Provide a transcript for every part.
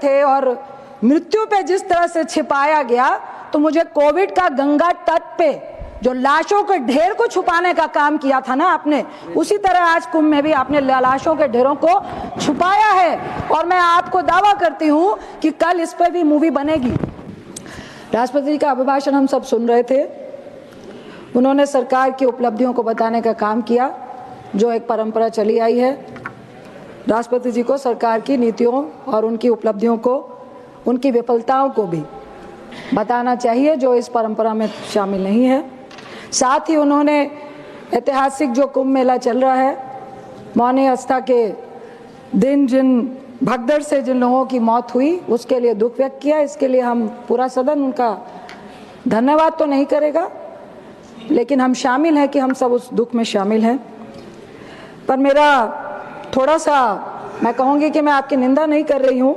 थे और मृत्यु पे जिस तरह से छिपाया गया, तो मुझे कोविड का गंगा तट पे जो लाशों के ढेर को छुपाने का काम किया था ना आपने, उसी तरह आज कुंभ में भी आपने लाशों के ढेरों को छुपाया है। और मैं आपको दावा करती हूं कि कल इस पर भी मूवी बनेगी। राष्ट्रपति जी का अभिभाषण हम सब सुन रहे थे। उन्होंने सरकार की उपलब्धियों को बताने का काम किया, जो एक परंपरा चली आई है। राष्ट्रपति जी को सरकार की नीतियों और उनकी उपलब्धियों को, उनकी विफलताओं को भी बताना चाहिए, जो इस परंपरा में शामिल नहीं है। साथ ही उन्होंने ऐतिहासिक जो कुंभ मेला चल रहा है, मौनी आस्था के दिन जिन भगदड़ से जिन लोगों की मौत हुई, उसके लिए दुख व्यक्त किया। इसके लिए हम पूरा सदन उनका धन्यवाद तो नहीं करेगा, लेकिन हम शामिल हैं कि हम सब उस दुख में शामिल हैं। पर मेरा थोड़ा सा, मैं कहूँगी कि मैं आपकी निंदा नहीं कर रही हूँ,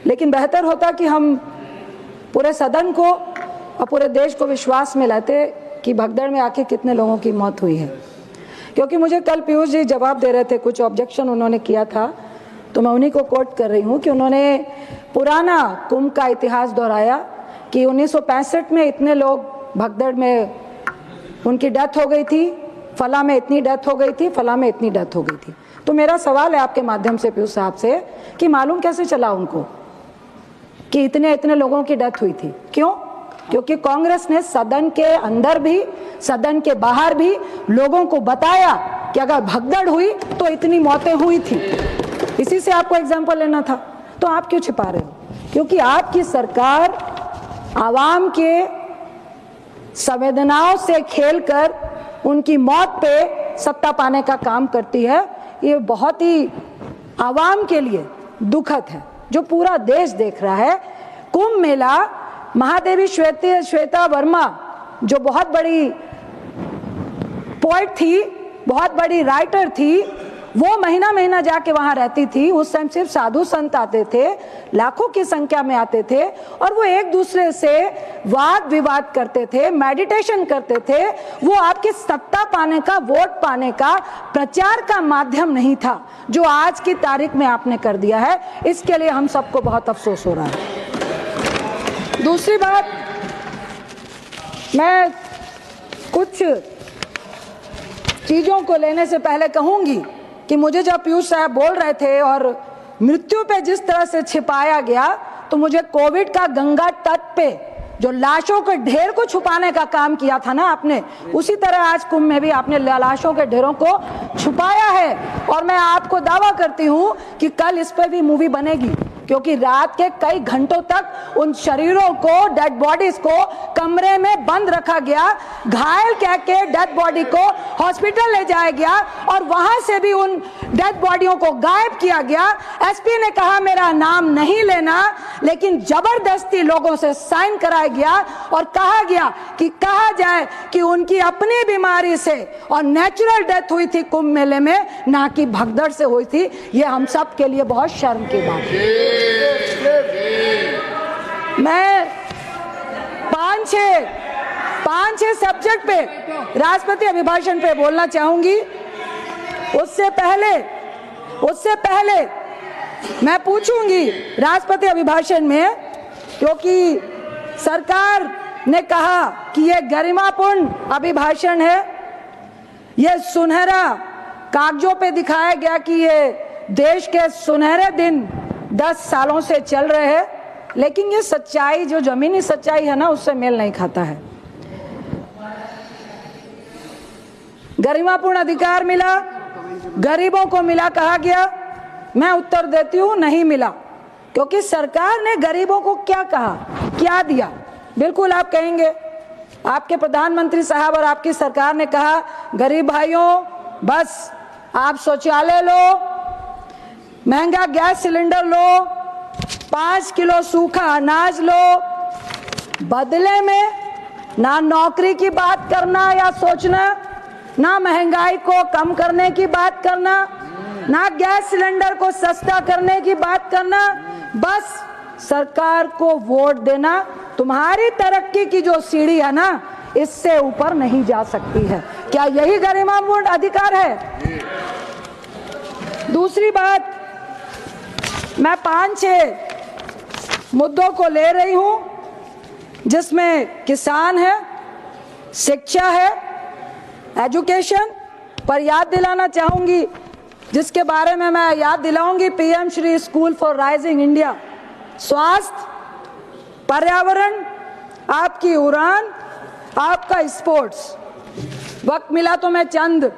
लेकिन बेहतर होता कि हम पूरे सदन को और पूरे देश को विश्वास में लाते कि भगदड़ में आखिर कितने लोगों की मौत हुई है। क्योंकि मुझे कल पीयूष जी जवाब दे रहे थे, कुछ ऑब्जेक्शन उन्होंने किया था, तो मैं उन्हीं को कोट कर रही हूँ कि उन्होंने पुराना कुंभ का इतिहास दोहराया कि 1965 में इतने लोग भगदड़ में उनकी डेथ हो गई थी, फला में इतनी डेथ हो गई थी, फला में इतनी डेथ हो गई थी। तो मेरा सवाल है आपके माध्यम से पीयूष साहब से कि मालूम कैसे चला उनको कि इतने इतने लोगों की डेथ हुई थी? क्यों? क्योंकि कांग्रेस ने सदन के अंदर भी, सदन के बाहर भी लोगों को बताया कि अगर भगदड़ हुई तो इतनी मौतें हुई थी। इसी से आपको एग्जाम्पल लेना था, तो आप क्यों छिपा रहे हो? क्योंकि आपकी सरकार आवाम के संवेदनाओं से खेलकर उनकी मौत पे सत्ता पाने का काम करती है। ये बहुत ही आवाम के लिए दुखद है, जो पूरा देश देख रहा है। कुंभ मेला, महादेवी श्वेता वर्मा जो बहुत बड़ी पोएट थी, बहुत बड़ी राइटर थी, वो महीना महीना जाके वहां रहती थी। उस टाइम सिर्फ साधु संत आते थे, लाखों की संख्या में आते थे, और वो एक दूसरे से वाद विवाद करते थे, मेडिटेशन करते थे। वो आपकी सत्ता पाने का, वोट पाने का, प्रचार का माध्यम नहीं था, जो आज की तारीख में आपने कर दिया है। इसके लिए हम सबको बहुत अफसोस हो रहा है। दूसरी बात, मैं कुछ चीजों को लेने से पहले कहूंगी कि मुझे जब पीयूष साहब बोल रहे थे और मृत्यु पे जिस तरह से छिपाया गया, तो मुझे कोविड का गंगा तट पे जो लाशों के ढेर को छुपाने का काम किया था ना आपने, उसी तरह आज कुंभ में भी आपने लाशों के ढेरों को छुपाया है। और मैं आपको दावा करती हूं कि कल इस पर भी मूवी बनेगी, क्योंकि रात के कई घंटों तक उन शरीरों को, डेड बॉडीज को कमरे में बंद रखा गया, घायल कह के डेड बॉडी को हॉस्पिटल ले जाया गया और वहां से भी उन डेड बॉडियों को गायब किया गया। एसपी ने कहा मेरा नाम नहीं लेना, लेकिन जबरदस्ती लोगों से साइन कराया गया और कहा गया कि कहा जाए कि उनकी अपनी बीमारी से और नेचुरल डेथ हुई थी कुंभ मेले में, ना कि भगदड़ से हुई थी। ये हम सब के लिए बहुत शर्म की बात है। मैं पांच छह सब्जेक्ट पे राष्ट्रपति अभिभाषण पे बोलना चाहूंगी। उससे पहले मैं पूछूंगी राष्ट्रपति अभिभाषण में, क्योंकि सरकार ने कहा कि यह गरिमापूर्ण अभिभाषण है, यह सुनहरा कागजों पे दिखाया गया कि ये देश के सुनहरे दिन 10 सालों से चल रहे हैं, लेकिन ये सच्चाई, जो जमीनी सच्चाई है ना, उससे मेल नहीं खाता है। गरिमापूर्ण अधिकार मिला, गरीबों को मिला कहा गया। मैं उत्तर देती हूं, नहीं मिला, क्योंकि सरकार ने गरीबों को क्या कहा, क्या दिया? बिल्कुल आप कहेंगे, आपके प्रधानमंत्री साहब और आपकी सरकार ने कहा गरीब भाइयों बस आप शौचालय लो, महंगा गैस सिलेंडर लो, 5 किलो सूखा अनाज लो। बदले में ना नौकरी की बात करना या सोचना, ना महंगाई को कम करने की बात करना, ना गैस सिलेंडर को सस्ता करने की बात करना, बस सरकार को वोट देना। तुम्हारी तरक्की की जो सीढ़ी है ना, इससे ऊपर नहीं जा सकती है। क्या यही गरिमापूर्ण अधिकार है? दूसरी बात, मैं 5-6 मुद्दों को ले रही हूं, जिसमें किसान है, शिक्षा है, एजुकेशन पर याद दिलाना चाहूंगी, जिसके बारे में मैं याद दिलाऊंगी, PM Shri school for rising India, स्वास्थ्य, पर्यावरण, आपकी उड़ान, आपका स्पोर्ट्स। वक्त मिला तो मैं चंद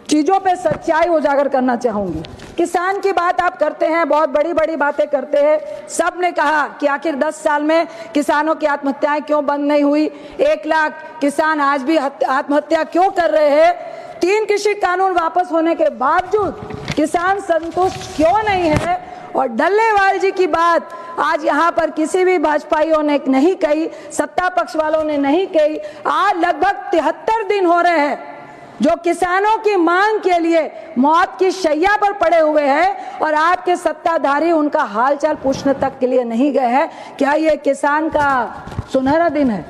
चीजों पे सच्चाई उजागर करना चाहूंगी। किसान की बात आप करते हैं, बहुत बड़ी बड़ी बातें करते हैं। सब ने कहा कि आखिर 10 साल में किसानों की आत्महत्याएं क्यों बंद नहीं हुई, 1 लाख किसान आज भी आत्महत्या क्यों कर रहे हैं, 3 कृषि कानून वापस होने के बावजूद किसान संतुष्ट क्यों नहीं है। और डल्लेवाल जी की बात आज यहाँ पर किसी भी भाजपाइयों ने नहीं कही, सत्ता पक्ष वालों ने नहीं कही। आज लगभग 73 दिन हो रहे हैं जो किसानों की मांग के लिए मौत की शैया पर पड़े हुए हैं और आपके सत्ताधारी उनका हालचाल पूछने तक के लिए नहीं गए हैं। क्या ये किसान का सुनहरा दिन है?